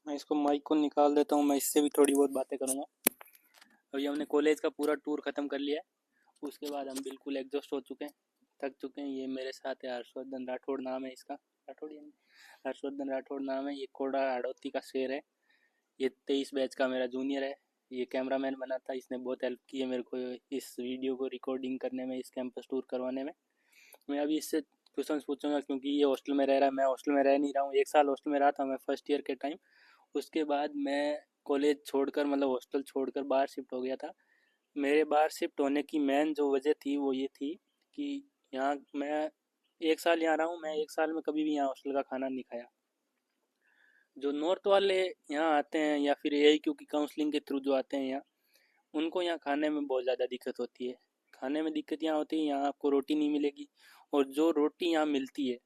मैं इसको माइक को निकाल देता हूँ, मैं इससे भी थोड़ी बहुत बातें करूँगा। अभी हमने कॉलेज का पूरा टूर ख़त्म कर लिया है। उसके बाद हम बिल्कुल एग्जॉस्ट हो चुके हैं, थक चुके हैं। ये मेरे साथ है हर्षवर्धन राठौड़ नाम है इसका, राठौड़ यानी हर्षवर्धन राठौड़ नाम है। ये कोड़ा हाड़ौती का शेर है। ये 23 बैच का मेरा जूनियर है। ये कैमरामैन बना था, इसने बहुत हेल्प की है मेरे को इस वीडियो को रिकॉर्डिंग करने में, इस कैंपस टूर करवाने में। मैं अभी इससे क्वेश्चन पूछूंगा क्योंकि ये हॉस्टल में रह रहा है, मैं हॉस्टल में रह नहीं रहा हूँ। 1 साल हॉस्टल में रहा था मैं फर्स्ट ईयर के टाइम। उसके बाद मैं कॉलेज छोड़कर मतलब हॉस्टल छोड़कर बाहर शिफ्ट हो गया था। मेरे बाहर शिफ्ट होने की मेन जो वजह थी वो ये थी कि यहाँ मैं 1 साल यहाँ रहा हूँ, मैं 1 साल में कभी भी यहाँ हॉस्टल का खाना नहीं खाया। जो नॉर्थ वाले यहाँ आते हैं या फिर AIQ की काउंसलिंग के थ्रू जो आते हैं यहाँ, उनको यहाँ खाने में बहुत ज़्यादा दिक्कत होती है। खाने में दिक्कत यहाँ होती है, यहाँ आपको रोटी नहीं मिलेगी। और जो रोटी यहाँ मिलती है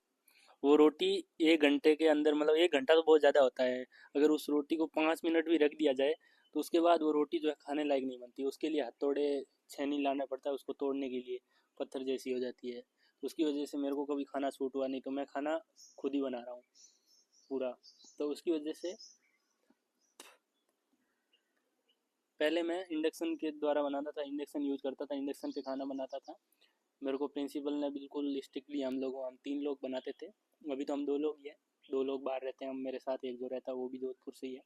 वो रोटी 1 घंटे के अंदर, मतलब 1 घंटा तो बहुत ज़्यादा होता है, अगर उस रोटी को 5 मिनट भी रख दिया जाए तो उसके बाद वो रोटी जो है खाने लायक नहीं बनती। उसके लिए हथौड़े छेनी लाना पड़ता है, उसको तोड़ने के लिए पत्थर जैसी हो जाती है। उसकी वजह से मेरे को कभी खाना सूट हुआ नहीं, तो मैं खाना खुद ही बना रहा हूँ पूरा। तो उसकी वजह से पहले मैं इंडक्शन के द्वारा बनाता था, इंडक्शन यूज़ करता था, इंडक्शन पे खाना बनाता था। मेरे को प्रिंसिपल ने बिल्कुल स्ट्रिक्टली, हम 3 लोग बनाते थे। अभी तो हम 2 लोग ही हैं, 2 लोग बाहर रहते हैं। हम मेरे साथ एक जो रहता है वो भी जोधपुर से ही है,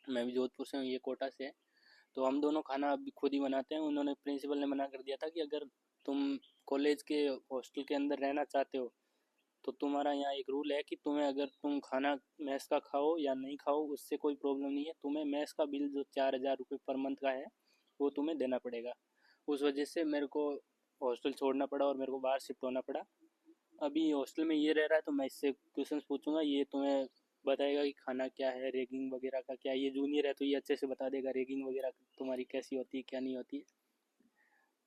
मैं भी जोधपुर से हूँ, ये कोटा से है। तो हम दोनों खाना अभी खुद ही बनाते हैं। उन्होंने प्रिंसिपल ने मना कर दिया था कि अगर तुम कॉलेज के हॉस्टल के अंदर रहना चाहते हो तो तुम्हारा यहाँ एक रूल है कि तुम्हें, अगर तुम खाना मैस का खाओ या नहीं खाओ उससे कोई प्रॉब्लम नहीं है, तुम्हें मैस का बिल जो 4,000 रुपये पर मंथ का है वो तुम्हें देना पड़ेगा। उस वजह से मेरे को हॉस्टल छोड़ना पड़ा और मेरे को बाहर शिफ्ट होना पड़ा। अभी हॉस्टल में ये रह रहा है तो मैं इससे क्वेश्चन पूछूंगा, ये तुम्हें बताएगा कि खाना क्या है, रेगिंग वगैरह का क्या है। ये जूनियर है तो ये अच्छे से बता देगा रेगिंग वगैरह तुम्हारी कैसी होती है क्या नहीं होती है।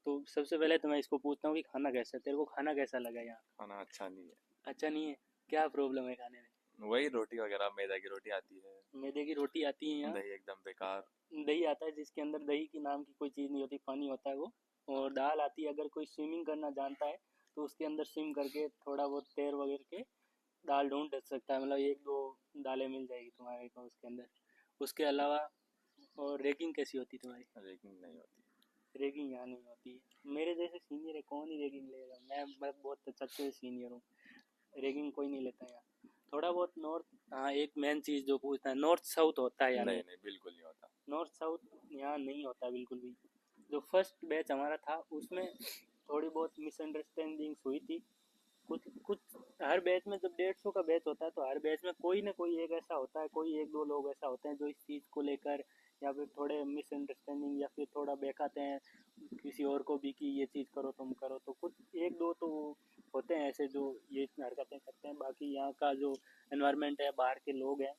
तो सबसे पहले तो मैं इसको पूछता हूँ कि खाना कैसा है, तेरे को खाना कैसा लगा यहाँ? खाना अच्छा नहीं है। अच्छा नहीं है? क्या प्रॉब्लम है खाने में? वही रोटी वगैरह मैदा की रोटी आती है। मैदे की रोटी आती है यहाँ? दही एकदम बेकार। दही आता है जिसके अंदर दही की नाम की कोई चीज़ नहीं होती, पानी होता है वो। और दाल आती है, अगर कोई स्विमिंग करना जानता है तो उसके अंदर स्विम करके थोड़ा बहुत तैर वगैरह के दाल ढूंढ सकता है, मतलब 1-2 दालें मिल जाएगी तुम्हारे को उसके अंदर। उसके अलावा और रेगिंग कैसी होती है तुम्हारी? रेगिंग नहीं होती। रेगिंग यहाँ नहीं होती है। मेरे जैसे सीनियर है कौन ही रेगिंग लेगा, मैं बहुत अच्छे सीनियर हूँ। रेगिंग कोई नहीं लेता यहाँ। थोड़ा बहुत नॉर्थ, हाँ एक मेन चीज़ जो पूछता है, नॉर्थ साउथ होता है या नहीं? नहीं नहीं, बिल्कुल नहीं होता। नॉर्थ साउथ यहाँ नहीं होता बिल्कुल भी। जो फर्स्ट बैच हमारा था उसमें थोड़ी बहुत मिसअंडरस्टैंडिंग्स हुई थी। कुछ कुछ हर बैच में जब 150 का बैच होता है तो हर बैच में कोई ना कोई एक ऐसा होता है, कोई 1-2 लोग ऐसा होते हैं जो इस चीज़ को लेकर या फिर थोड़े मिसअंडरस्टैंडिंग या फिर थोड़ा बहकाते हैं किसी और को भी कि ये चीज़ करो तुम करो। तो कुछ 1-2 तो होते हैं ऐसे जो ये हरकतें करते हैं। बाकी यहाँ का जो एनवायरनमेंट है, बाहर के लोग हैं,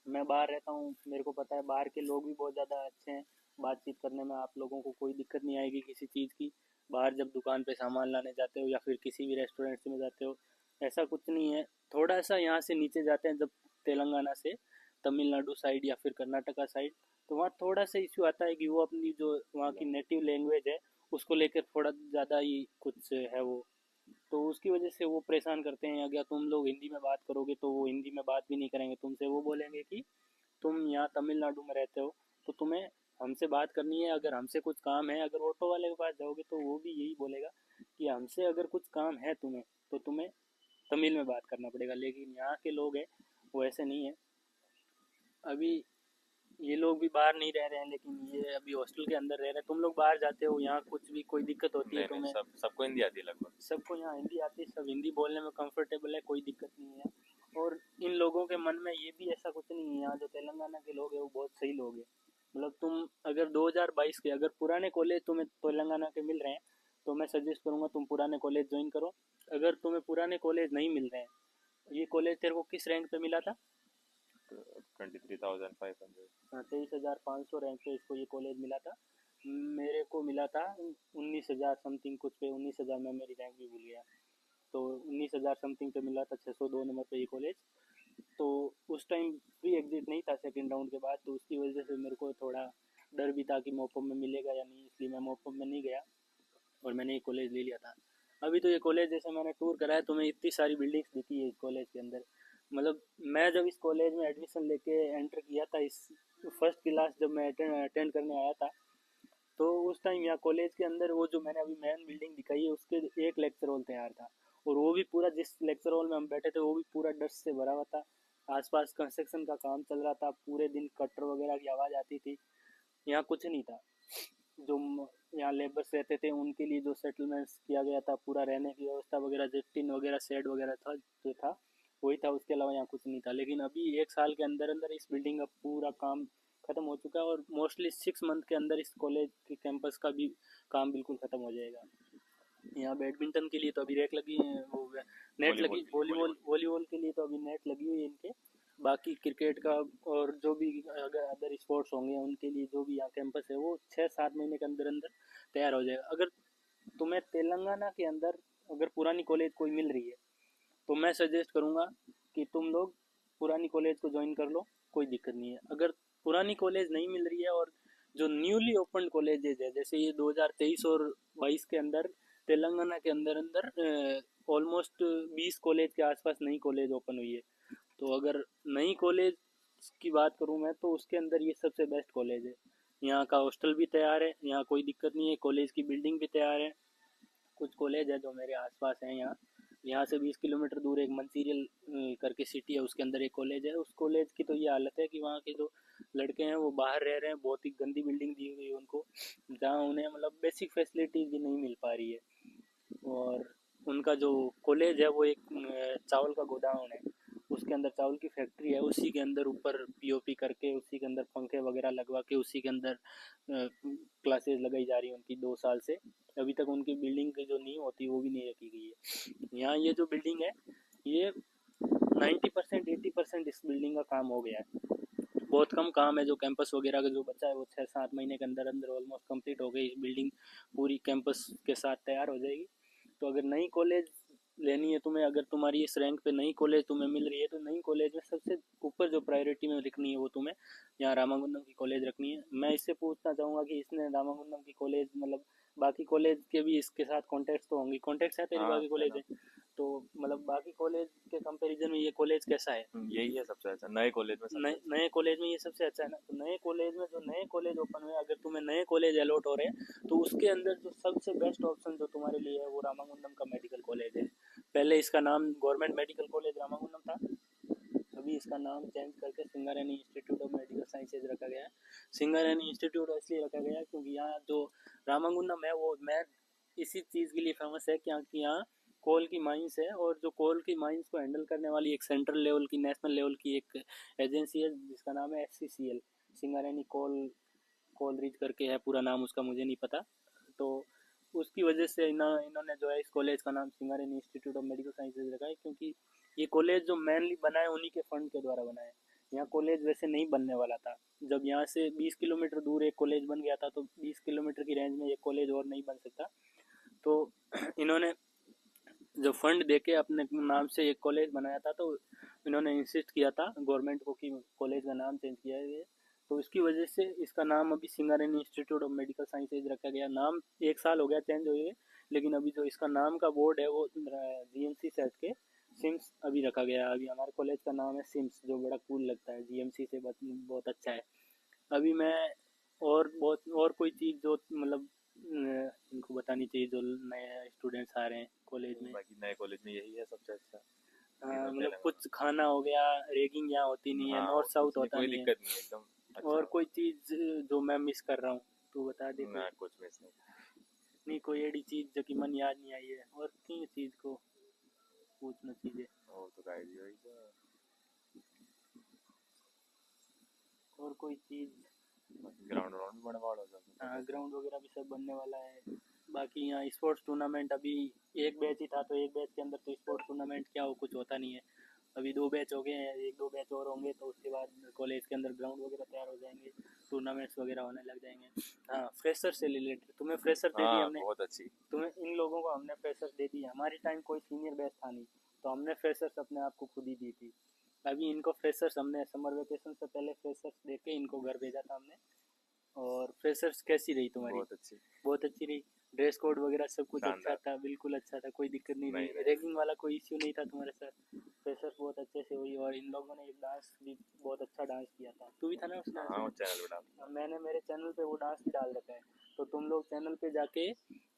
मैं बाहर रहता हूँ, मेरे को पता है बाहर के लोग भी बहुत ज़्यादा अच्छे हैं। बातचीत करने में आप लोगों को कोई दिक्कत नहीं आएगी किसी चीज़ की। बाहर जब दुकान पे सामान लाने जाते हो या फिर किसी भी रेस्टोरेंट में जाते हो, ऐसा कुछ नहीं है। थोड़ा सा यहाँ से नीचे जाते हैं जब तेलंगाना से तमिलनाडु साइड या फिर कर्नाटका साइड, तो वहाँ थोड़ा सा इश्यू आता है कि वो अपनी जो वहाँ की नेटिव लैंग्वेज है उसको लेकर थोड़ा ज़्यादा ही कुछ है वो। तो उसकी वजह से वो परेशान करते हैं। अगर तुम लोग हिंदी में बात करोगे तो वो हिंदी में बात भी नहीं करेंगे तुमसे, वो बोलेंगे कि तुम यहाँ तमिलनाडु में रहते हो तो तुम्हें हमसे बात करनी है, अगर हमसे कुछ काम है। अगर ऑटो वाले के पास जाओगे तो वो भी यही बोलेगा कि हमसे अगर कुछ काम है तुम्हें तो तुम्हें तमिल में बात करना पड़ेगा। लेकिन यहाँ के लोग हैं वो ऐसे नहीं है। अभी ये लोग भी बाहर नहीं रह रहे हैं लेकिन ये अभी हॉस्टल के अंदर रह रहे हैं। तुम लोग बाहर जाते हो, यहाँ कुछ भी कोई दिक्कत होती है नहीं नहीं, तुम्हें? सबको हिंदी आती है लगभग। सबको यहाँ हिंदी आती है, सब हिंदी बोलने में कंफर्टेबल है, कोई दिक्कत नहीं है। और इन लोगों के मन में ये भी ऐसा कुछ नहीं है, यहाँ जो तेलंगाना के लोग हैं वो बहुत सही लोग हैं। मतलब तुम अगर 2022 के अगर पुराने कॉलेज तुम्हें तेलंगाना के मिल रहे हैं तो मैं सजेस्ट करूँगा तुम पुराने कॉलेज ज्वाइन करो। अगर तुम्हें पुराने कॉलेज नहीं मिल रहे हैं, ये कॉलेज तेरे को किस रैंक पे मिला था? 23,500। हाँ, 23,500 रैंक पे इसको ये कॉलेज मिला था। मेरे को मिला था 19,000 समथिंग कुछ पे, 19,000 में मेरी रैंक भी भूल गया। तो 19,000 समथिंग पे मिला था, 602 नंबर पे ये कॉलेज। तो उस टाइम फ्री एग्जिट नहीं था सेकंड राउंड के बाद, तो उसकी वजह से मेरे को थोड़ा डर भी था कि मोपम में मिलेगा या नहीं, इसलिए मैं मोपम में नहीं गया और मैंने ये कॉलेज ले लिया था। अभी तो ये कॉलेज जैसे मैंने टूर कराया तो मैं इतनी सारी बिल्डिंग्स दिखी है इस कॉलेज के अंदर। मतलब मैं जब इस कॉलेज में एडमिशन लेके एंटर किया था, इस फर्स्ट क्लास जब मैं अटेंड करने आया था, तो उस टाइम यहाँ कॉलेज के अंदर वो जो मैंने अभी मेन बिल्डिंग दिखाई है उसके एक लेक्चर हॉल तैयार था। और वो भी पूरा, जिस लेक्चर हॉल में हम बैठे थे वो भी पूरा डस्ट से भरा हुआ था। आसपास कंस्ट्रक्शन का काम चल रहा था, पूरे दिन कटर वगैरह की आवाज़ आती थी। यहाँ कुछ नहीं था। जो यहाँ लेबर्स रहते थे उनके लिए जो सेटलमेंट्स किया गया था, पूरा रहने की व्यवस्था वगैरह, जो टिन वगैरह शेड वगैरह था जो था वही था। उसके अलावा यहाँ कुछ नहीं था। लेकिन अभी 1 साल के अंदर अंदर इस बिल्डिंग का पूरा काम ख़त्म हो चुका है, और मोस्टली 6 मंथ के अंदर इस कॉलेज के कैंपस का भी काम बिल्कुल ख़त्म हो जाएगा। यहाँ बैडमिंटन के लिए तो अभी रैक लगी है, वो नेट वॉलीबॉल लगी, के लिए वॉलीबॉल वॉलीबॉल। वॉलीबॉल के लिए तो अभी नेट लगी हुई है इनके। बाकी क्रिकेट का और जो भी अगर अदर स्पोर्ट्स होंगे उनके लिए जो भी यहाँ कैंपस है वो 6-7 महीने के अंदर अंदर तैयार हो जाएगा। अगर तुम्हें तेलंगाना के अंदर अगर पुरानी कॉलेज कोई मिल रही है तो मैं सजेस्ट करूँगा कि तुम लोग पुरानी कॉलेज को ज्वाइन कर लो, कोई दिक्कत नहीं है। अगर पुरानी कॉलेज नहीं मिल रही है और जो न्यूली ओपन कॉलेजेज है, जैसे ये 2023 और 22 के अंदर तेलंगाना के अंदर अंदर ऑलमोस्ट 20 कॉलेज के आसपास नई कॉलेज ओपन हुई है। तो अगर नई कॉलेज की बात करूँ मैं, तो उसके अंदर ये सबसे बेस्ट कॉलेज है। यहाँ का हॉस्टल भी तैयार है, यहाँ कोई दिक्कत नहीं है, कॉलेज की बिल्डिंग भी तैयार है। कुछ कॉलेज है जो मेरे आसपास हैं यहाँ, यहाँ से 20 किलोमीटर दूर एक मंसीरियल करके सिटी है, उसके अंदर एक कॉलेज है। उस कॉलेज की तो ये हालत है कि वहाँ के जो लड़के हैं वो बाहर रह रहे हैं, बहुत ही गंदी बिल्डिंग दी हुई है उनको, जहाँ उन्हें मतलब बेसिक फैसिलिटीज भी नहीं मिल पा रही है। और उनका जो कॉलेज है वो एक चावल का गोदाम है, उसके अंदर चावल की फैक्ट्री है, उसी के अंदर ऊपर पीओपी करके उसी के अंदर पंखे वगैरह लगवा के उसी के अंदर क्लासेस लगाई जा रही है उनकी 2 साल से। अभी तक उनकी बिल्डिंग की जो नींव होती है वो भी नहीं रखी गई है। यहाँ ये जो बिल्डिंग है ये 90% 80% इस बिल्डिंग का काम हो गया है। बहुत कम काम है, जो कैंपस वगैरह का जो बचा है वो 6-7 महीने के अंदर अंदर ऑलमोस्ट कंप्लीट हो गई। इस बिल्डिंग पूरी कैंपस के साथ तैयार हो जाएगी। तो अगर नई कॉलेज लेनी है तुम्हें, अगर तुम्हारी इस रैंक पे नई कॉलेज तुम्हें मिल रही है, तो नई कॉलेज में सबसे ऊपर जो प्रायोरिटी में रखनी है वो तुम्हें यहाँ रामागुंडम की कॉलेज रखनी है। मैं इससे पूछना चाहूँगा कि इसने रामागुंडम की कॉलेज मतलब बाकी कॉलेज के भी इसके साथ कॉन्टैक्ट्स तो होंगे, कॉन्टैक्ट्स है तेरी हाँ बाकी है कॉलेज ना। है, तो मतलब बाकी कॉलेज के कंपैरिजन में ये कॉलेज कैसा है? यही है सबसे अच्छा, नए कॉलेज में सबसे नए अच्छा। नए कॉलेज में ये सबसे अच्छा है ना। तो नए कॉलेज में जो नए कॉलेज ओपन हुए, अगर तुम्हें नए कॉलेज अलॉट हो रहे हैं तो उसके अंदर जो सबसे बेस्ट ऑप्शन जो तुम्हारे लिए है वो रामागुंडम का मेडिकल कॉलेज है। पहले इसका नाम गवर्नमेंट मेडिकल कॉलेज रामागुंडम था, अभी इसका नाम चेंज करके Singareni institute of medical sciences रखा गया है। सिंगारेनी इंस्टीट्यूट इसलिए रखा गया है क्योंकि यहाँ जो रामागुंडम है वो मैं इसी चीज़ के लिए फेमस है क्योंकि यहाँ कोल की माइंस है, और जो कोल की माइंस को हैंडल करने वाली एक सेंट्रल लेवल की, नेशनल लेवल की एक एजेंसी है जिसका नाम है SCCL, सिंगारेनी कोल कोल रिज करके है पूरा नाम उसका, मुझे नहीं पता। तो उसकी वजह से इन्होंने जो है इस कॉलेज का नाम Singareni institute of medical sciences रखा है, क्योंकि ये कॉलेज जो मेनली बना है उन्हीं के फंड के द्वारा बना है। यहाँ कॉलेज वैसे नहीं बनने वाला था, जब यहाँ से 20 किलोमीटर दूर एक कॉलेज बन गया था तो 20 किलोमीटर की रेंज में एक कॉलेज और नहीं बन सकता। तो इन्होंने जो फंड देके अपने नाम से एक कॉलेज बनाया था, तो इन्होंने इंसिस्ट किया था गवर्नमेंट को कि कॉलेज का नाम चेंज किया है। तो इसकी वजह से इसका नाम अभी Singareni institute of medical sciences रखा गया। नाम 1 साल हो गया चेंज हुए, लेकिन अभी जो इसका नाम का बोर्ड है वो GMC सेट के सिम्स अभी रखा गया है। अभी हमारे कॉलेज का नाम है सिम्स, जो बड़ा कूल लगता है, GMC से बहुत अच्छा है। अभी मैं और बहुत और कोई चीज़ जो मतलब इनको बतानी चाहिए जो नए स्टूडेंट्स आ रहे हैं कॉलेज में। बाकी नए कॉलेज में यही है सबसे अच्छा। मतलब तेलंगाना। कुछ खाना हो गया, रेगिंग यहाँ होती नहीं है, हाँ नॉर्थ और कुछ साउथ नहीं, होता कोई नहीं है। दिक्कत नहीं है, एकदम अच्छा और है। कोई चीज़ जो मैं मिस कर रहा हूँ तो बता दे कोई। ना कुछ मिस नहीं। नहीं कोई ऐसी चीज़ जो कि मन याद नहीं आई है, और किन चीज़ को पूछना चाहिए। वो तो गाइड ही वही तो। और कोई चीज़, ग्राउंड व्राउंड भी बड़ा बड़ा हो जाता है। ग्राउंड वगैरह भी सब बनने वाला है। बाकी यहाँ स्पोर्ट्स टूर्नामेंट अभी एक बैच ही था, तो एक बैच के अंदर तो स्पोर्ट्स टूर्नामेंट क्या हो कुछ होता नहीं है। अभी 2 बैच हो गए हैं, 1-2 बैच और होंगे तो उसके बाद कॉलेज के अंदर ग्राउंड वगैरह तैयार हो जाएंगे, टूर्नामेंट्स वगैरह होने लग जाएंगे। हाँ, फ्रेशर से रिलेटेड तुम्हें फ्रेशर दे दी हाँ हमने, बहुत अच्छी। तुम्हें इन लोगों को हमने फ्रेशर्स दे दी। हमारी टाइम कोई सीनियर बैच था नहीं, तो हमने फ्रेशर्स अपने आप को खुद ही दी थी। अभी इनको फ्रेशर्स हमने समर वेकेशन से पहले फ्रेशर्स दे के इनको घर भेजा था हमने। और फ्रेशर्स कैसी रही तुम्हारी? बहुत अच्छी। बहुत अच्छी रही। ड्रेस कोड वगैरह सब कुछ अच्छा शानदार। था, बिल्कुल अच्छा था, कोई दिक्कत नहीं नहीं थी, नहीं रैगिंग वाला कोई इश्यू नहीं था तुम्हारे साथ। फ्रेशर्स बहुत अच्छे से हुई और इन लोगों ने एक डांस भी बहुत अच्छा डांस किया था। तू भी था ना उस डांस हाँ, वो में? चैनल पे डाल। मैंने मेरे चैनल पे वो डांस भी डाल रखा है, तो तुम लोग चैनल पे जाके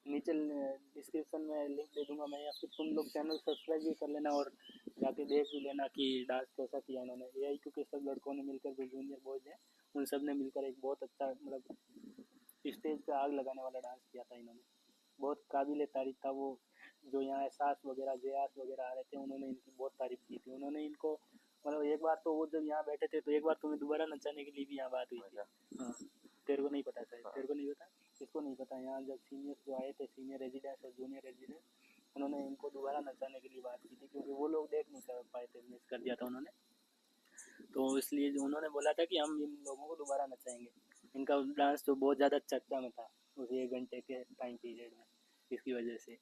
नीचे डिस्क्रिप्शन में लिंक दे दूंगा मैं, या फिर तुम लोग चैनल सब्सक्राइब भी कर लेना और जाके देख भी लेना कि डांस कैसा किया इन्होंने। यही क्योंकि सब लड़कों ने मिलकर, जो जूनियर बॉयज हैं उन सब ने मिलकर एक बहुत अच्छा मतलब स्टेज पे आग लगाने वाला डांस किया था इन्होंने। बहुत काबिल तारीफ था वो। जो यहाँ एहसास वगैरह जयास वगैरह आ रहे थे, उन्होंने इनकी बहुत तारीफ की थी। उन्होंने इनको मतलब एक बार तो वो जब यहाँ बैठे थे तो एक बार तुम्हें दोबारा नचाने के लिए भी यहाँ बात हुई थी। अच्छा। हाँ, तेरे को नहीं पता शायद, हाँ। तेरे को नहीं पता, किसको नहीं पता। यहाँ जब सीनियर जो आए थे, सीनियर रेजिडेंस और जूनियर रेजिडेंस, उन्होंने इनको दोबारा नचाने के लिए बात की थी, क्योंकि वो लोग देख नहीं कर पाए थे, मिस कर दिया था उन्होंने। तो इसलिए जो उन्होंने बोला था कि हम इन लोगों को दोबारा नचाएंगे। इनका डांस तो बहुत ज़्यादा चर्चा में था उस 1 घंटे के टाइम पीरियड में, इसकी वजह से।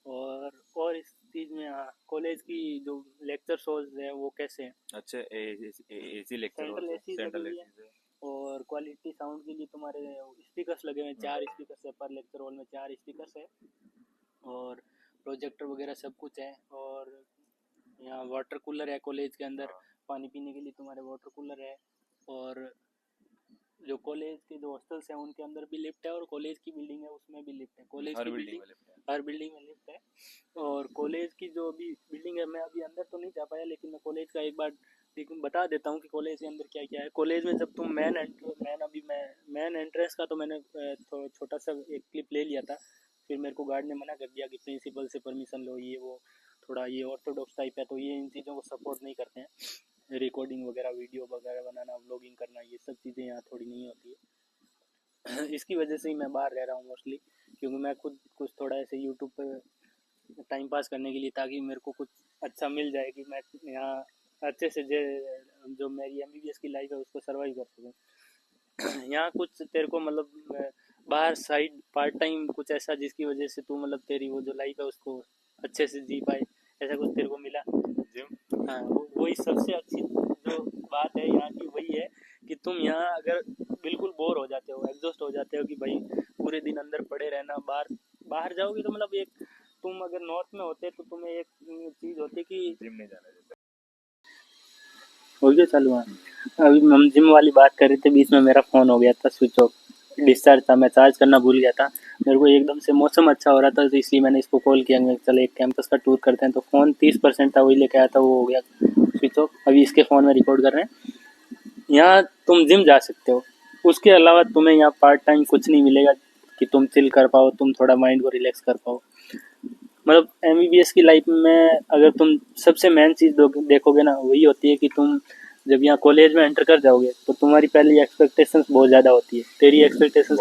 और इस चीज़ में हाँ, कॉलेज की जो लेक्चर शोज है वो कैसे हैं? अच्छे एसी लेक्चर सेंट्रल होते हैं, एसी लगी सेंट्रल हुई है, एसी से। और क्वालिटी साउंड के लिए तुम्हारे स्पीकर्स लगे हुए हैं, 4 स्पीकर्स है पर लेक्चर हॉल में, 4 स्पीकर्स है, और प्रोजेक्टर वगैरह सब कुछ है। और यहाँ वाटर कूलर है कॉलेज के अंदर, हाँ, पानी पीने के लिए तुम्हारे वाटर कूलर है। और जो कॉलेज के जो हॉस्टल्स हैं उनके अंदर भी लिफ्ट है, और कॉलेज की बिल्डिंग है उसमें भी लिफ्ट है। कॉलेज हर की बिल्डिंग बिल्डिंग, में लिफ्ट है। हर बिल्डिंग में लिफ्ट है। और कॉलेज की जो अभी बिल्डिंग है, मैं अभी अंदर तो नहीं जा पाया, लेकिन मैं कॉलेज का एक बार लेकिन बता देता हूँ कि कॉलेज के अंदर क्या क्या है। कॉलेज में जब तुम मेन एंट्रेंस का तो मैंने छोटा सा एक क्लिप ले लिया था, फिर मेरे को गार्ड ने मना कर दिया कि प्रिंसिपल से परमिशन लो, ये वो थोड़ा ये ऑर्थोडॉक्स टाइप है, तो ये इन चीज़ों को सपोर्ट नहीं करते हैं। रिकॉर्डिंग वगैरह, वीडियो वगैरह बनाना, व्लॉगिंग करना, ये सब चीज़ें यहाँ थोड़ी नहीं होती है। इसकी वजह से ही मैं बाहर रह रहा हूँ मोस्टली, क्योंकि मैं खुद कुछ थोड़ा ऐसे यूट्यूब पर टाइम पास करने के लिए, ताकि मेरे को कुछ अच्छा मिल जाए कि मैं यहाँ अच्छे से जो मेरी MBBS की लाइफ है उसको सर्वाइव कर सकूँ। यहाँ कुछ तेरे को मतलब बाहर साइड पार्ट टाइम कुछ ऐसा जिसकी वजह से तू मतलब तेरी वो जो लाइफ है उसको अच्छे से जी पाए, ऐसा कुछ तेरे को मिला? जिम। हाँ, वही सबसे अच्छी जो बात है यहाँ की वही है कि तुम यहाँ अगर बिल्कुल बोर हो जाते हो, एग्जॉस्ट हो जाते हो कि भाई पूरे दिन अंदर पड़े रहना, बाहर बाहर जाओगे तो मतलब एक, तुम अगर नॉर्थ में होते तो तुम्हें एक चीज़ होती कि जिम नहीं जाना देता। हो गया चालू। हाँ, अभी हम जिम वाली बात कर रहे थे, बीच में मेरा फ़ोन हो गया था स्विच ऑफ, डिस्चार्ज था, मैं चार्ज करना भूल गया था। मेरे को एकदम से मौसम अच्छा हो रहा था, तो इसलिए मैंने इसको कॉल किया, मैं चलो एक कैंपस का टूर करते हैं। तो फ़ोन 30% था, वही लेके आया था, वो हो गया स्विच ऑफ। अभी इसके फ़ोन में रिकॉर्ड कर रहे हैं। यहाँ तुम जिम जा सकते हो, उसके अलावा तुम्हें यहाँ पार्ट टाइम कुछ नहीं मिलेगा कि तुम चिल कर पाओ, तुम थोड़ा माइंड को रिलैक्स कर पाओ। मतलब MBBS की लाइफ में अगर तुम सबसे मेन चीज़ देखोगे ना, वही होती है कि तुम जब यहाँ कॉलेज में एंटर कर जाओगे तो तुम्हारी पहली एक्सपेक्टेशंस बहुत ज़्यादा होती है। तेरी एक्सपेक्टेशंस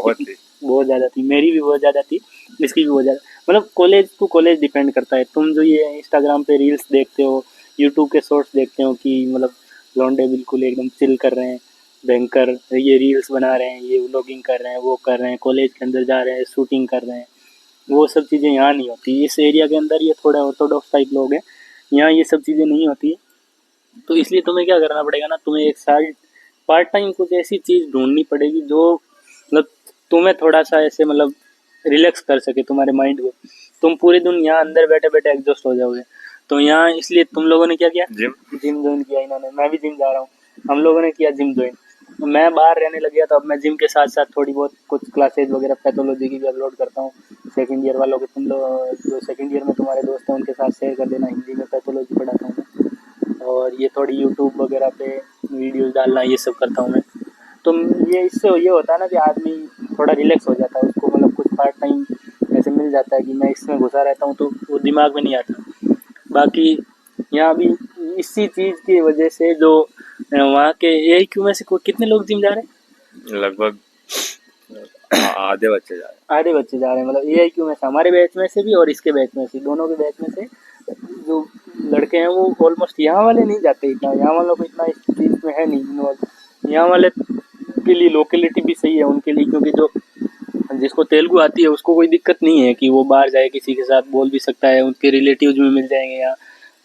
बहुत ज़्यादा थी, मेरी भी बहुत ज़्यादा थी, इसकी भी बहुत ज़्यादा। मतलब कॉलेज टू कॉलेज डिपेंड करता है। तुम जो ये इंस्टाग्राम पे रील्स देखते हो, यूट्यूब के शॉर्ट्स देखते हो कि मतलब लौंडे बिल्कुल एकदम चिल कर रहे हैं, बैंकर ये रील्स बना रहे हैं, ये व्लॉगिंग कर रहे हैं, वो कर रहे हैं, कॉलेज के अंदर जा रहे हैं, शूटिंग कर रहे हैं, वो सब चीज़ें यहाँ नहीं होती। इस एरिया के अंदर ये थोड़े ऑर्थोडॉक्स टाइप लोग हैं, यहाँ ये सब चीज़ें नहीं होती है। तो इसलिए तुम्हें क्या करना पड़ेगा ना, तुम्हें एक साइड पार्ट टाइम कुछ ऐसी चीज़ ढूंढनी पड़ेगी जो मतलब तुम्हें थोड़ा सा ऐसे मतलब रिलैक्स कर सके तुम्हारे माइंड को। तुम पूरे दिन यहाँ अंदर बैठे बैठे एग्जॉस्ट हो जाओगे। तो यहाँ इसलिए तुम लोगों ने क्या किया, जिम ज्वाइन किया इन्होंने, मैं भी जिम जा रहा हूँ, हम लोगों ने किया जिम ज्वाइन। मैं बाहर रहने लग गया, तो अब मैं जिम के साथ साथ थोड़ी बहुत कुछ क्लासेज वगैरह पैथोलॉजी की भी अपलोड करता हूँ। सेकंड ईयर वालों को, तुम लोग जो सेकंड ईयर में तुम्हारे दोस्त हैं उनके साथ शेयर कर देना, हिंदी में पैथोलॉजी पढ़ाता हूँ मैं। और ये थोड़ी यूट्यूब वगैरह पे वीडियोस डालना, ये सब करता हूँ मैं। तो ये इससे ये होता है ना कि आदमी थोड़ा रिलैक्स हो जाता है, उसको मतलब कुछ पार्ट टाइम ऐसे मिल जाता है कि मैं इसमें घुसा रहता हूँ तो वो दिमाग में नहीं आता। बाकी यहाँ भी इसी चीज़ की वजह से जो वहाँ के AIQ में से कितने लोग जिम जा रहे हैं? लगभग आधे बच्चे जा रहे हैं। आधे बच्चे जा रहे हैं, मतलब AIQ में से, हमारे बैच में से भी और इसके बैच में से, दोनों के बैच में से जो लड़के हैं वो ऑलमोस्ट, यहाँ वाले नहीं जाते इतना, यहाँ वालों को इतना इस चीज़ में है नहीं इन्वॉल्व। यहाँ वाले के लिए लोकेलिटी भी सही है उनके लिए, क्योंकि जो जिसको तेलुगु आती है उसको कोई दिक्कत नहीं है कि वो बाहर जाए, किसी के साथ बोल भी सकता है, उनके रिलेटिव्स भी मिल जाएंगे यहाँ,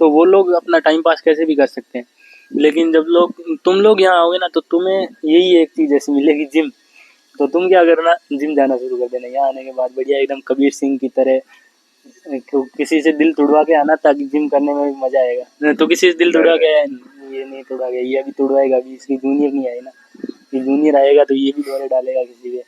तो वो लोग अपना टाइम पास कैसे भी कर सकते हैं। लेकिन जब तुम लोग यहाँ आओगे ना, तो तुम्हें यही एक चीज़ ऐसी मिलेगी, जिम। तो तुम क्या करना, जिम जाना शुरू कर देना। यहाँ आने के बाद बढ़िया एकदम कबीर सिंह की तरह किसी से दिल तुड़वा के आना, ताकि जिम करने में भी मजा आएगा। तो किसी से दिल तुड़वा के आया, ये नहीं तुड़वा गया, ये अभी तुड़वाएगा, अभी इसकी जूनियर नहीं आई ना, ये जूनियर आएगा तो ये भी दौरे डालेगा किसी पे।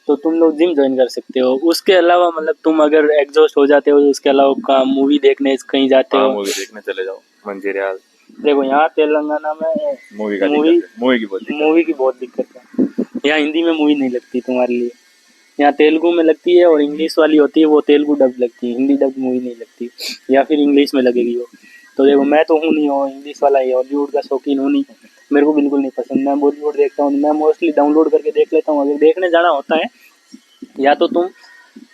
तो तुम लोग जिम ज्वाइन कर सकते हो। उसके अलावा मतलब तुम अगर एग्जॉस्ट हो जाते हो तो उसके अलावा का मूवी देखने कहीं जाते हो, मूवी देखने चले जाओ मंजीरियाल। देखो यहाँ तेलंगाना में मूवी की बहुत दिक्कत है। यहाँ हिंदी में मूवी नहीं लगती तुम्हारे लिए, यहाँ तेलुगु में लगती है, और इंग्लिश वाली होती है वो तेलुगु डब लगती है, हिंदी डब मूवी नहीं लगती, या फिर इंग्लिश में लगेगी वो। तो देखो मैं तो हूँ नहीं, हो इंग्लिश वाला ही, हॉलीवुड का शौकीन हूँ नहीं, मेरे को बिल्कुल नहीं पसंद। मैं बॉलीवुड देखता हूँ, मैं मोस्टली डाउनलोड करके देख लेता हूँ। अगर देखने जाना होता है, या तो तुम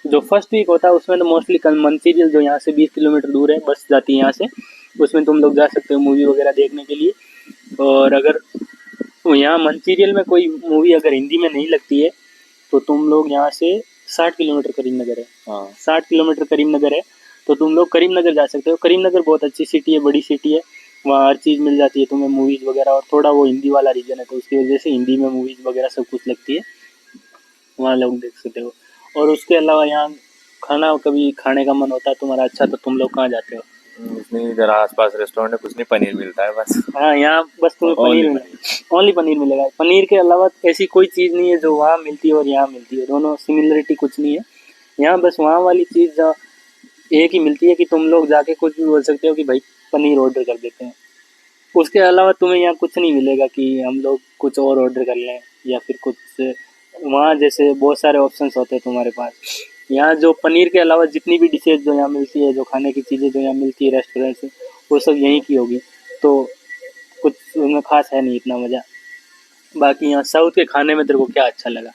जो फर्स्ट वीक होता है उसमें तो मोस्टली मंचीरियल, जो यहाँ से 20 किलोमीटर दूर है, बस जाती है यहाँ से, उसमें तुम लोग जा सकते हो मूवी वगैरह देखने के लिए। और अगर यहाँ मंचीरियल में कोई मूवी अगर हिंदी में नहीं लगती है तो तुम लोग यहाँ से 60 किलोमीटर करीमनगर है, 60 किलोमीटर करीमनगर है, तो तुम लोग करीमनगर जा सकते हो। करीमनगर बहुत अच्छी सिटी है, बड़ी सिटी है, वहाँ हर चीज़ मिल जाती है तुम्हें, मूवीज़ वगैरह, और थोड़ा वो हिंदी वाला रीजन है तो उसकी वजह से हिंदी में मूवीज़ वगैरह सब कुछ लगती है, वहाँ लोग देख सकते हो। और उसके अलावा यहाँ खाना कभी खाने का मन होता है तुम्हारा अच्छा, तो तुम लोग कहाँ जाते हो? नहीं, इधर आसपास रेस्टोरेंट है, कुछ नहीं, पनीर मिलता है बस। हाँ, यहाँ बस तुम्हें पनीर मिलेगा, ओनली पनीर मिलेगा। पनीर के अलावा ऐसी कोई चीज़ नहीं है जो वहाँ मिलती है और यहाँ मिलती है, दोनों सिमिलरिटी कुछ नहीं है। यहाँ बस वहाँ वाली चीज़ एक ही मिलती है कि तुम लोग जाके कुछ भी बोल सकते हो कि भाई पनीर ऑर्डर कर देते हैं। उसके अलावा तुम्हें यहाँ कुछ नहीं मिलेगा कि हम लोग कुछ और ऑर्डर कर लें या फिर कुछ, वहाँ जैसे बहुत सारे ऑप्शंस होते हैं तुम्हारे पास। यहाँ जो पनीर के अलावा जितनी भी डिशेज जो यहाँ मिलती है, जो खाने की चीज़ें जो यहाँ मिलती है रेस्टोरेंट से, वो सब यहीं की होगी, तो कुछ उनमें खास है नहीं इतना मज़ा। बाकी यहाँ साउथ के खाने में तेरे को क्या अच्छा लगा?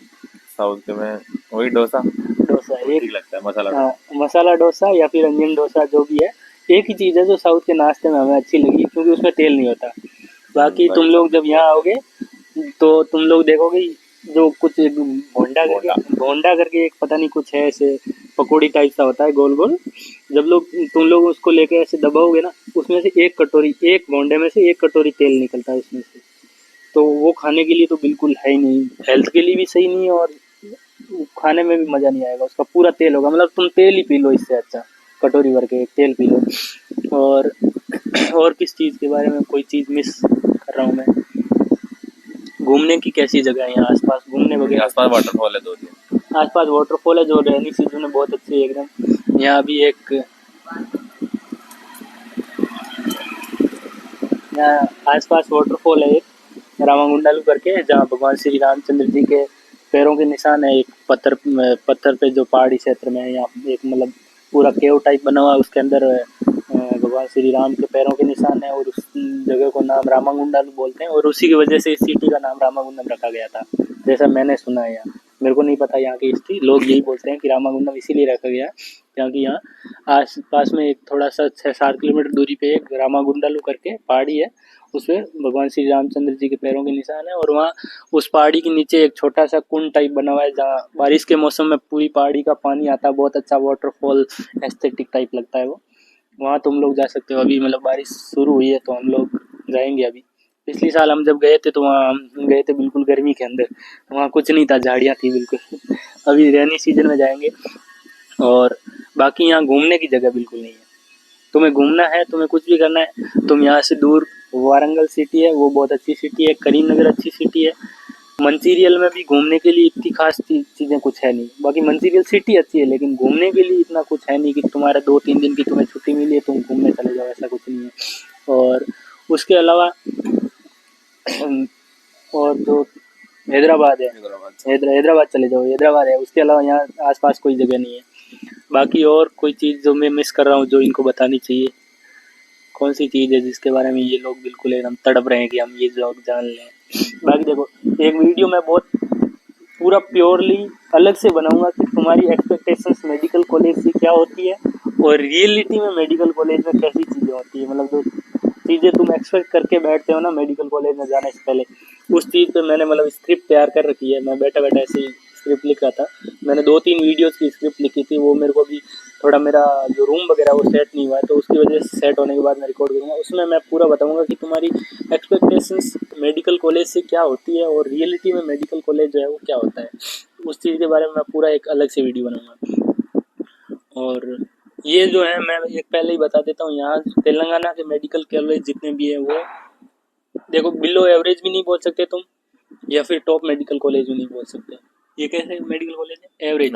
साउथ के में वही डोसा एक लगता है, मसाला मसाला डोसा या फिर अंजन डोसा, जो भी है, एक ही चीज़ है जो साउथ के नाश्ते में हमें अच्छी लगी, क्योंकि उसमें तेल नहीं होता। बाकी तुम लोग जब यहाँ आओगे तो तुम लोग देखोगे जो कुछ भोंडा करके एक पता नहीं कुछ है, ऐसे पकौड़ी टाइप सा होता है गोल गोल, जब तुम लोग उसको लेके ऐसे दबाओगे ना, उसमें से एक भोंडे में से 1 कटोरी तेल निकलता है उसमें से। तो वो खाने के लिए तो बिल्कुल है ही नहीं, हेल्थ के लिए भी सही नहीं है, और खाने में भी मज़ा नहीं आएगा, उसका पूरा तेल होगा, मतलब तुम तेल ही पी लो इससे अच्छा, कटोरी भर के एक तेल पी लो। और किस चीज़ के बारे में कोई चीज़ मिस कर रहा हूँ मैं? घूमने की कैसी जगह है यहाँ आसपास घूमने वगैरह? आसपास वाटरफॉल है 2-3, आसपास वाटरफॉल है जो रहनी सीजन में बहुत अच्छी है एकदम। यहाँ अभी एक यहाँ आसपास वाटरफॉल है एक, रामागुंडालू करके, जहाँ भगवान श्री रामचंद्र जी के पैरों के निशान है, एक पत्थर पे जो पहाड़ी क्षेत्र में है, यहाँ एक मतलब पूरा केव टाइप बना हुआ है, उसके अंदर भगवान श्री राम के पैरों के निशान है, और उस जगह को नाम रामागुंडालू बोलते हैं, और उसी की वजह से इस सिटी का नाम रामागुंडम रखा गया था, जैसा मैंने सुना है। यहाँ मेरे को नहीं पता यहाँ की हिस्ट्री, लोग यही बोलते हैं कि रामागुंडम इसीलिए रखा गया क्योंकि यहाँ आस पास में एक थोड़ा सा 6-7 किलोमीटर दूरी पे एक रामागुंडालू करके पहाड़ी है, उसमें भगवान श्री रामचंद्र जी के पैरों के निशान है, और वहाँ उस पहाड़ी के नीचे एक छोटा सा कुंड टाइप बना हुआ है, जहाँ बारिश के मौसम में पूरी पहाड़ी का पानी आता है, बहुत अच्छा वाटरफॉल एस्थेटिक टाइप लगता है वो। वहाँ तुम लोग जा सकते हो, अभी मतलब बारिश शुरू हुई है तो हम लोग जाएंगे अभी। पिछले साल हम जब गए थे तो वहाँ हम गए थे बिल्कुल गर्मी के अंदर, वहाँ कुछ नहीं था, झाड़ियाँ थी बिल्कुल। अभी रेनी सीजन में जाएंगे। और बाकी यहाँ घूमने की जगह बिल्कुल नहीं है, तुम्हें घूमना है, तुम्हें कुछ भी करना है, तुम यहाँ से दूर वारंगल सिटी है, वो बहुत अच्छी सिटी है, करीमनगर अच्छी सिटी है, मंचीरियल में भी घूमने के लिए इतनी खास चीज़ें कुछ है नहीं। बाकी मंचीरियल सिटी अच्छी है, लेकिन घूमने के लिए इतना कुछ है नहीं कि तुम्हारा 2-3 दिन की तुम्हें छुट्टी मिली है तुम घूमने चले जाओ, ऐसा कुछ नहीं है। और उसके अलावा और जो हैदराबाद है, हैदराबाद चले जाओ, हैदराबाद है, उसके अलावा यहाँ आसपास कोई जगह नहीं है। बाकी और कोई चीज़ जो मैं मिस कर रहा हूँ जो इनको बतानी चाहिए, कौन सी चीज़ है जिसके बारे में ये लोग बिल्कुल एकदम तड़प रहे हैं कि हम ये लोग जान लें? बाकी देखो, एक वीडियो मैं बहुत पूरा प्योरली अलग से बनाऊंगा कि तुम्हारी एक्सपेक्टेशंस मेडिकल कॉलेज से क्या होती है और रियलिटी में मेडिकल कॉलेज में कैसी चीज़ें होती है। मतलब जो चीज़ें तुम एक्सपेक्ट करके बैठते हो ना मेडिकल कॉलेज में जाने से पहले, उस चीज़ पे मैंने मतलब स्क्रिप्ट तैयार कर रखी है। मैं बैठा बैठा ऐसे ही स्क्रिप्ट लिख रहा था, मैंने 2-3 वीडियोज़ की स्क्रिप्ट लिखी थी, वो मेरे को भी थोड़ा मेरा जो रूम वगैरह वो सेट नहीं हुआ है, तो उसकी वजह से सेट होने के बाद मैं रिकॉर्ड करूँगा। उसमें मैं पूरा बताऊँगा कि तुम्हारी एक्सपेक्टेशंस मेडिकल कॉलेज से क्या होती है और रियलिटी में मेडिकल कॉलेज जो है वो क्या होता है। उस चीज़ के बारे में मैं पूरा एक अलग से वीडियो बनाऊँगा। और ये जो है मैं एक पहले ही बता देता हूँ, यहाँ तेलंगाना के मेडिकल कॉलेज जितने भी हैं वो देखो बिलो एवरेज भी नहीं बोल सकते तुम, या फिर टॉप मेडिकल कॉलेज भी नहीं बोल सकते। ये कैसे मेडिकल कॉलेज है? एवरेज।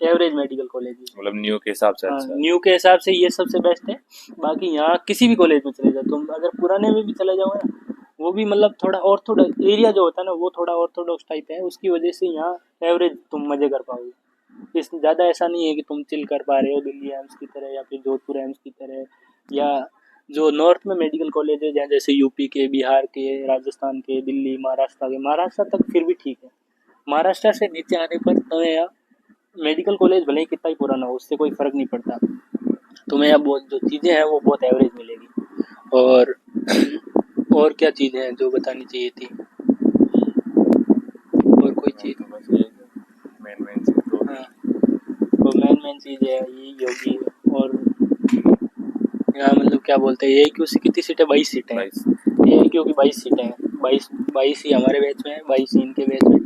एवरेज मेडिकल कॉलेज है, मतलब न्यू के हिसाब से। अच्छा, न्यू के हिसाब से ये सबसे बेस्ट है। बाकी यहाँ किसी भी कॉलेज में चले जाओ तुम, अगर पुराने में भी चले जाओ ना, वो भी मतलब थोड़ा ऑर्थोडॉक्स एरिया जो होता है ना, वो थोड़ा ऑर्थोडॉक्स टाइप है, उसकी वजह से यहाँ एवरेज तुम मजे कर पाओगे। इस ज़्यादा ऐसा नहीं है कि तुम चिल कर पा रहे हो दिल्ली एम्स की तरह या फिर जोधपुर एम्स की तरह, या जो नॉर्थ में मेडिकल कॉलेज है जैसे यूपी के, बिहार के, राजस्थान के, दिल्ली, महाराष्ट्र के, महाराष्ट्र तक फिर भी ठीक है। महाराष्ट्र से नीचे आने पर तुम्हें यहाँ मेडिकल कॉलेज भले ही कितना ही पुराना हो उससे कोई फ़र्क नहीं पड़ता, तुम्हें यहाँ बहुत जो चीज़ें हैं वो बहुत एवरेज मिलेगी। और क्या चीज़ें हैं जो बतानी चाहिए थी, और कोई चीज़? मेन चीज़ हाँ, तो मेन चीज़ है यही होगी। और यहाँ मतलब क्या बोलते हैं, AIQ से कितनी सीटें? 22 सीटें हैं। AIQ की 22 सीटें हैं, 22 ही हमारे बैच में है, 22 ही इनके बैच में।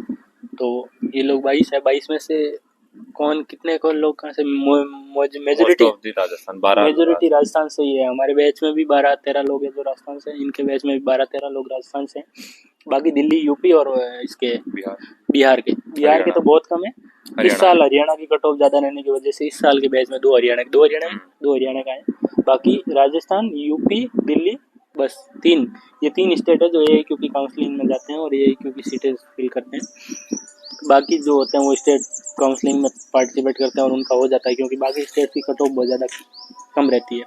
तो ये लोग 22 है, 22 में से कौन लोग कहाँ से? मेजोरिटी राजस्थान से ही है। हमारे बैच में भी 12-13 लोग हैं जो राजस्थान से, इनके बैच में भी 12-13 लोग राजस्थान से। बाकी दिल्ली, यूपी और इसके बिहार के तो बहुत कम है। इस साल हरियाणा की कट ऑफ ज़्यादा रहने की वजह से इस साल के बैच में दो हरियाणा का है। बाकी राजस्थान, यूपी, दिल्ली, बस ये तीन स्टेट है जो AIQ की काउंसलिंग में जाते हैं और AIQ की सीटें फिल करते हैं। बाकी जो होते हैं वो स्टेट काउंसलिंग में पार्टिसिपेट करते हैं और उनका हो जाता है, क्योंकि बाकी स्टेट की कट ऑफ बहुत ज़्यादा कम रहती है।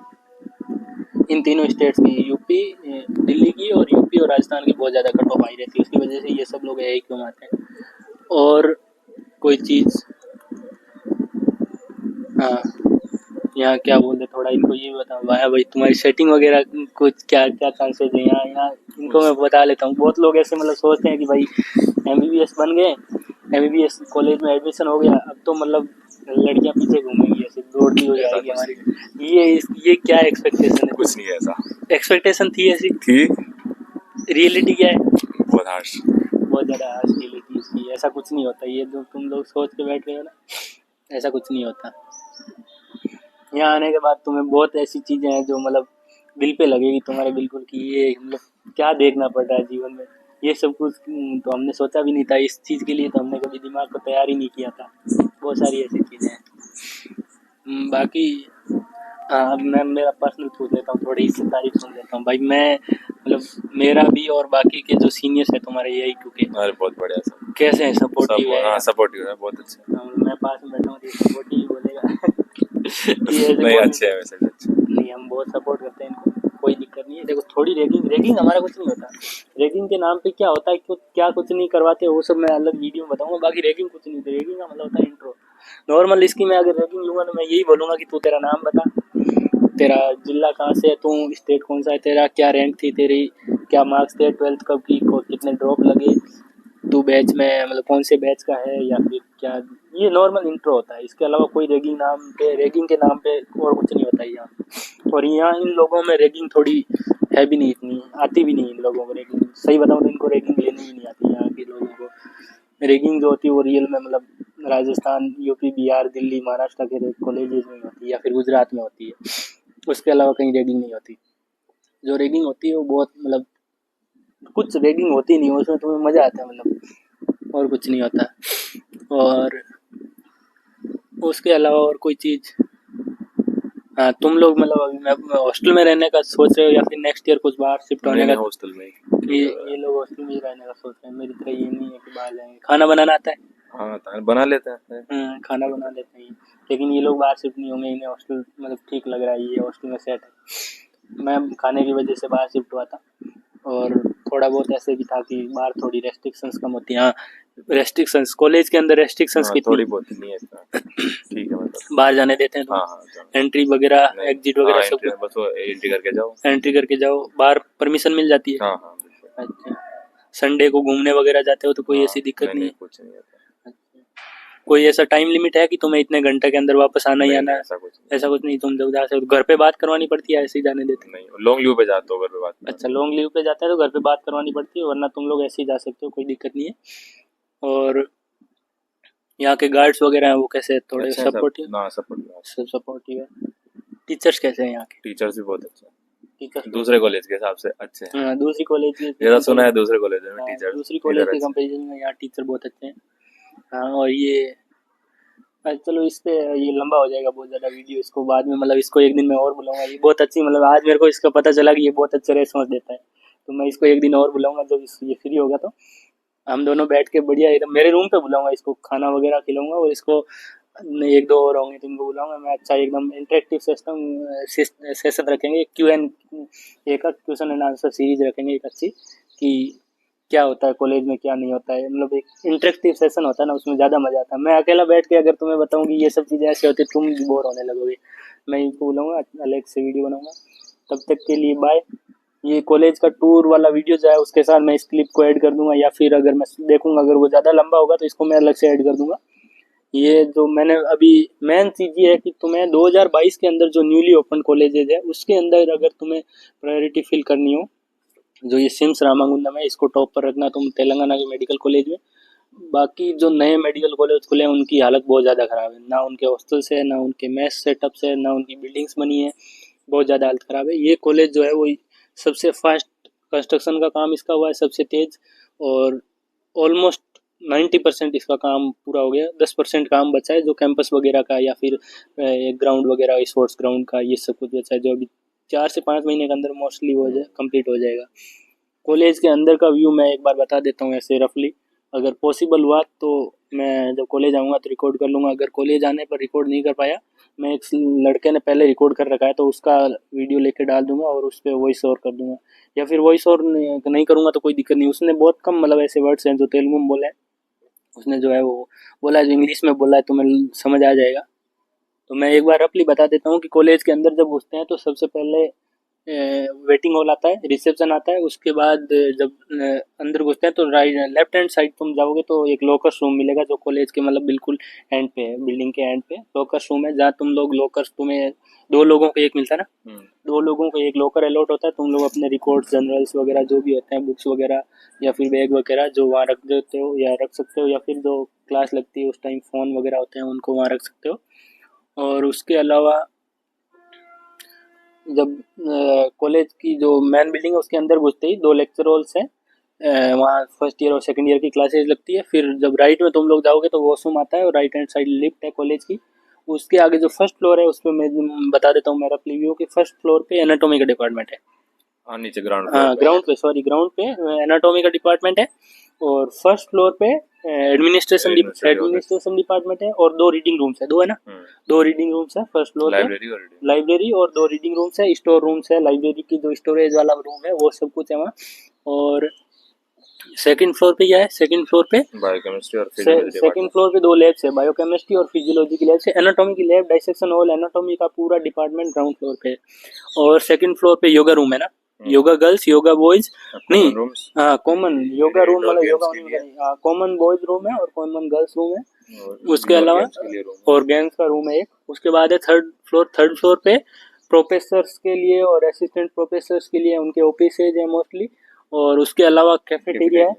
इन तीनों स्टेट्स की, दिल्ली की और यूपी और राजस्थान की बहुत ज़्यादा कट ऑफ आई रहती है, उसकी वजह से ये सब लोग AIQ में आते हैं। और कोई चीज़, हाँ यहाँ क्या बोलते, थोड़ा इनको ये बताओ भाई तुम्हारी सेटिंग वगैरह कुछ क्या चांसेस है यहाँ इनको मैं बता लेता हूँ। बहुत लोग ऐसे मतलब सोचते हैं कि भाई MBBS बन गए, MBBS कॉलेज में एडमिशन हो गया, अब तो मतलब लड़कियां पीछे घूमेंगी, ऐसे दौड़ती हो जाएगी हमारी। ये क्या एक्सपेक्टेशन है? कुछ नहीं है ऐसा। एक्सपेक्टेशन थी ऐसी थी, रियलिटी क्या है? बहुत ज़्यादा हार्श रियलिटी इसकी। ऐसा कुछ नहीं होता, ये जो तुम लोग सोच के बैठ रहे हो ना, ऐसा कुछ नहीं होता। यहाँ आने के बाद तुम्हें बहुत ऐसी चीज़ें हैं जो मतलब दिल पे लगेगी तुम्हारे बिल्कुल, कि ये मतलब क्या देखना पड़ रहा है जीवन में, ये सब कुछ तो हमने सोचा भी नहीं था। इस चीज़ के लिए तो हमने कभी दिमाग को तैयार ही नहीं किया था। बहुत सारी ऐसी चीज़ें हैं। बाकी अब मैं मेरा पर्सनल पूछ लेता हूँ, थोड़ी इससे तारीफ सुन लेता हूँ भाई। मैं मतलब मेरा भी और बाकी के जो सीनियर्स है तुम्हारे AIQ के, अरे बहुत बढ़िया सब। कैसे हैं? सपोर्टिव है? हाँ सपोर्टिव है, बहुत अच्छा। मैं पास में बैठा हूँ तो सपोर्टिव ही बोलेगा। नहीं अच्छे है वैसे भी अच्छे। नहीं, हम बहुत सपोर्ट करते हैं इनको, कोई दिक्कत नहीं है। देखो थोड़ी रैगिंग हमारा कुछ नहीं होता। रैगिंग के नाम पे क्या होता है, क्या कुछ नहीं करवाते, वो सब मैं अलग वीडियो में बताऊंगा। बाकी रैगिंग कुछ नहीं होती। रैगिंग का मतलब होता है इंट्रो। नॉर्मल इसकी मैं अगर रैगिंग लूँगा तो मैं यही बोलूँगा कि तू तेरा नाम बता, तेरा जिला कहाँ से है, तू स्टेट कौन सा है, तेरा क्या रैंक थी, तेरी क्या मार्क्स थे, 12th कब की, कितने ड्रॉप लगे, तू बैच में मतलब कौन से बैच का है, या फिर क्या। ये नॉर्मल इंट्रो होता है, इसके अलावा कोई रैगिंग के नाम पे और कुछ नहीं होता है यहाँ। और यहाँ इन लोगों में रैगिंग थोड़ी है भी नहीं, इतनी आती भी नहीं इन लोगों को रैगिंग। सही बताऊँ तो इनको रैगिंग लेनी भी नहीं आती यहाँ के लोगों को। रैगिंग जो होती है वो रियल में मतलब राजस्थान, यूपी, बिहार, दिल्ली, महाराष्ट्र के कॉलेजेस में होती है या फिर गुजरात में होती है। उसके अलावा कहीं रैगिंग नहीं होती। जो रैगिंग होती है वो बहुत मतलब कुछ रैगिंग होती नहीं, उसमें तुम्हें मज़ा आता है मतलब, और कुछ नहीं होता। और उसके अलावा और कोई चीज़, हाँ तुम लोग मतलब अभी मैं हॉस्टल में रहने का सोच रहे हो या फिर नेक्स्ट ईयर कुछ बाहर शिफ्ट होने का? हॉस्टल में ये लोग हॉस्टल में ही रहने का सोच रहे हैं। मेरी तरह ये नहीं है कि बाहर जाएंगे। खाना बनाना आता है? हाँ बना लेते हैं। खाना बना लेते हैं, लेकिन ये लोग बाहर शिफ्ट नहीं होंगे। इन्हें हॉस्टल मतलब ठीक लग रहा है, ये हॉस्टल में सेट है। मैं खाने की वजह से बाहर शिफ्ट हुआ था, और थोड़ा बहुत ऐसे भी था कि बाहर थोड़ी रेस्ट्रिक्शंस कम होती हैं। हाँ रेस्ट्रिक्शंस, कॉलेज के अंदर रेस्ट्रिक्शंस कितनी थोड़ी बहुत नहीं है ठीक है, मतलब बाहर जाने देते हैं तो एंट्री वगैरह एग्जिट वगैरह सब बस एंट्री करके जाओ, बाहर परमिशन मिल जाती है। अच्छा, संडे को घूमने वगैरह जाते हो तो कोई ऐसी दिक्कत नहीं है? कुछ नहीं होता। कोई ऐसा टाइम लिमिट है कि तुम्हें इतने घंटे के अंदर वापस आना ही नहीं, आना है? ऐसा कुछ नहीं, तुम जब जा सकते हो। घर पे बात करवानी पड़ती है, ऐसे ही जाने देते? नहीं, लॉन्ग लीव पे जाते हो घर पे बात करने। अच्छा, लॉन्ग लीव पे जाता है तो घर पे बात करवानी पड़ती है, वरना तुम लोग ऐसे ही जा सकते हो, कोई दिक्कत नहीं है। और यहाँ के गार्ड्स वगैरह हैं वो कैसे हैं? थोड़े अच्छे हैं सब। सपोर्टिव? ना सपोर्ट सपोर्टिव है। टीचर्स कैसे हैं यहाँ के? टीचर्स भी बहुत अच्छे हैं, टीचर्स दूसरे कॉलेज के हिसाब से अच्छे हैं। हाँ, दूसरी कॉलेज की जैसा सुना है दूसरे कॉलेज में टीचर्स दूसरी कॉलेज के कंपेरिजन में यहाँ टीचर बहुत अच्छे हैं। हाँ, और ये चलो इस पे ये लंबा हो जाएगा बहुत ज़्यादा वीडियो, इसको बाद में मतलब इसको एक दिन मैं और बुलाऊंगा। ये बहुत अच्छी, मतलब आज मेरे को इसका पता चला कि ये बहुत अच्छे रेस्पॉन्स देता है, तो मैं इसको एक दिन और बुलाऊंगा जब ये फ्री होगा, तो हम दोनों बैठ के बढ़िया एकदम मेरे रूम पे बुलाऊंगा, इसको खाना वगैरह खिलाऊंगा, और इसको एक दो और होंगे तो उनको बुलाऊंगा मैं। अच्छा एकदम इंटरेक्टिव सेशन रखेंगे, एक क्वेश्चन एंड आंसर सीरीज रखेंगे एक अच्छी, कि क्या होता है कॉलेज में, क्या नहीं होता है, मतलब एक इंटरेक्टिव सेशन होता है ना, उसमें ज़्यादा मज़ा आता है। मैं अकेला बैठ के अगर तुम्हें बताऊँ कि ये सब चीज़ें ऐसी होती है, तुम बोर होने लगोगे। मैं इनको बुलाऊंगा, अलग से वीडियो बनाऊंगा। तब तक के लिए बाय। ये कॉलेज का टूर वाला वीडियो जो है उसके साथ मैं इस क्लिप को ऐड कर दूंगा, या फिर अगर मैं देखूंगा अगर वो ज़्यादा लंबा होगा तो इसको मैं अलग से ऐड कर दूंगा। ये जो मैंने अभी मेन चीज़ ये है कि तुम्हें 2022 के अंदर जो न्यूली ओपन कॉलेजेज है उसके अंदर अगर तुम्हें प्रायोरिटी फिल करनी हो, जो ये सिम्स रामागुंडम है इसको टॉप पर रखना तुम तेलंगाना के मेडिकल कॉलेज में। बाकी जो नए मेडिकल कॉलेज खुले हैं उनकी हालत बहुत ज़्यादा ख़राब है, ना उनके हॉस्टल से, ना उनके मेस सेटअप से, ना उनकी बिल्डिंग्स बनी है, बहुत ज़्यादा हालत ख़राब है। ये कॉलेज जो है वो सबसे फास्ट कंस्ट्रक्शन का काम इसका हुआ है, सबसे तेज़, और ऑलमोस्ट 90% इसका काम पूरा हो गया। 10% काम बचा है जो कैंपस वगैरह का या फिर ग्राउंड वगैरह स्पोर्ट्स ग्राउंड का, ये सब कुछ बचा है जो अभी 4 से 5 महीने के अंदर मोस्टली हो जाए कंप्लीट हो जाएगा। कॉलेज के अंदर का व्यू मैं एक बार बता देता हूँ ऐसे रफली, अगर पॉसिबल हुआ तो मैं जब कॉलेज आऊँगा तो रिकॉर्ड कर लूँगा। अगर कॉलेज आने पर रिकॉर्ड नहीं कर पाया, मैं एक लड़के ने पहले रिकॉर्ड कर रखा है तो उसका वीडियो लेके डाल दूंगा और उस पर वॉइस ओवर कर दूंगा, या फिर वॉइस ओवर नहीं करूँगा तो कोई दिक्कत नहीं। उसने बहुत कम मतलब ऐसे वर्ड्स हैं जो तेलुगु में बोले हैं, उसने जो है वो बोला है, जो इंग्लिश में बोला है तो मैं समझ आ जाएगा। तो मैं एक बार रफली बता देता हूँ कि कॉलेज के अंदर जब घुसते हैं तो सबसे पहले वेटिंग हॉल आता है, रिसेप्शन आता है, उसके बाद जब अंदर घुसते हैं तो लेफ्ट हैंड साइड तुम जाओगे तो एक लॉकर्स रूम मिलेगा जो कॉलेज के मतलब बिल्कुल एंड पे है, बिल्डिंग के एंड पे लॉकर्स रूम है, जहाँ तुम लोग लॉकर्स तुम्हें 2 लोगों को एक मिलता है ना, 2 लोगों को एक लॉकर अलॉट होता है। तुम लोग अपने रिकॉर्ड्स जर्नल्स वगैरह जो भी होते हैं, बुक्स वगैरह या फिर बैग वगैरह जो वहाँ रख देते हो या रख सकते हो, या फिर जो क्लास लगती है उस टाइम फ़ोन वगैरह होते हैं उनको वहाँ रख सकते हो। और उसके अलावा जब कॉलेज की जो मेन बिल्डिंग है उसके अंदर घुसते ही 2 लेक्चर हॉल्स हैं, वहाँ फर्स्ट ईयर और सेकंड ईयर की क्लासेज लगती है। फिर जब राइट में तुम लोग जाओगे तो वॉशरूम आता है और राइट हैंड साइड लिफ्ट है कॉलेज की। उसके आगे जो फर्स्ट फ्लोर है उस पर मैं बता देता हूँ मेरा प्रीव्यू कि फर्स्ट फ्लोर पे एनाटॉमी का डिपार्टमेंट है। नीचे ग्राउंड ग्राउंड पे एनाटॉमी का डिपार्टमेंट है, और फर्स्ट फ्लोर पे एडमिनिस्ट्रेशन डिपार्टमेंट है, और 2 रीडिंग रूम्स है, 2 है ना, 2 रीडिंग रूम्स है फर्स्ट फ्लोर पे, लाइब्रेरी और 2 रीडिंग रूम्स है, स्टोर रूम्स है, लाइब्रेरी की जो स्टोरेज वाला रूम है वो सब कुछ है वहाँ। और सेकंड फ्लोर पे क्या है, सेकंड फ्लोर पे बायोकेमिस्ट्री और फिजियोलॉजी, सेकंड फ्लोर पे 2 लैब्स है, बायोकेमिस्ट्री और फिजियोलॉजी की लैब्स है, एनाटॉमी की लैब, डाइसेक्शन हॉल, एनाटॉमी का पूरा डिपार्टमेंट ग्राउंड फ्लोर पे है। और सेकंड फ्लोर पे योगा रूम है ना, योगा गर्ल्स योगा बॉयज नहीं, हाँ कॉमन योगा रूम मतलब योगा कॉमन बॉयज रूम है और कॉमन गर्ल्स रूम है। उसके अलावा और गेम्स का रूम है एक। उसके बाद है थर्ड फ्लोर पे प्रोफेसर्स के लिए और असिस्टेंट प्रोफेसर्स के लिए उनके ऑफिसेज है मोस्टली, और उसके अलावा कैफेटेरिया है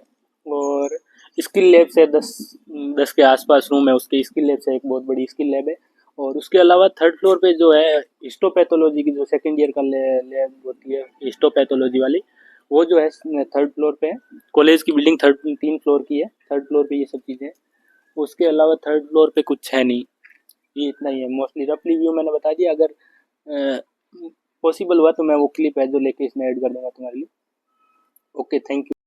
और स्किल लैब है, 10 के आसपास रूम है उसके, स्किल लैब से एक बहुत बड़ी स्किल लैब है। और उसके अलावा थर्ड फ्लोर पे जो है हिस्टोपैथोलॉजी की जो सेकंड ईयर का लैब होती है हिस्टोपैथोलॉजी वाली, वो जो है थर्ड फ्लोर पे है। कॉलेज की बिल्डिंग 3 फ्लोर की है, थर्ड फ्लोर पे ये सब चीज़ें हैं। उसके अलावा थर्ड फ्लोर पे कुछ है नहीं, ये इतना ही है मोस्टली। रफली व्यू मैंने बता दिया, अगर पॉसिबल हुआ तो मैं वो क्लिप है जो लेके इसमें ऐड कर दूंगा तुम्हारे लिए। Okay, thank you.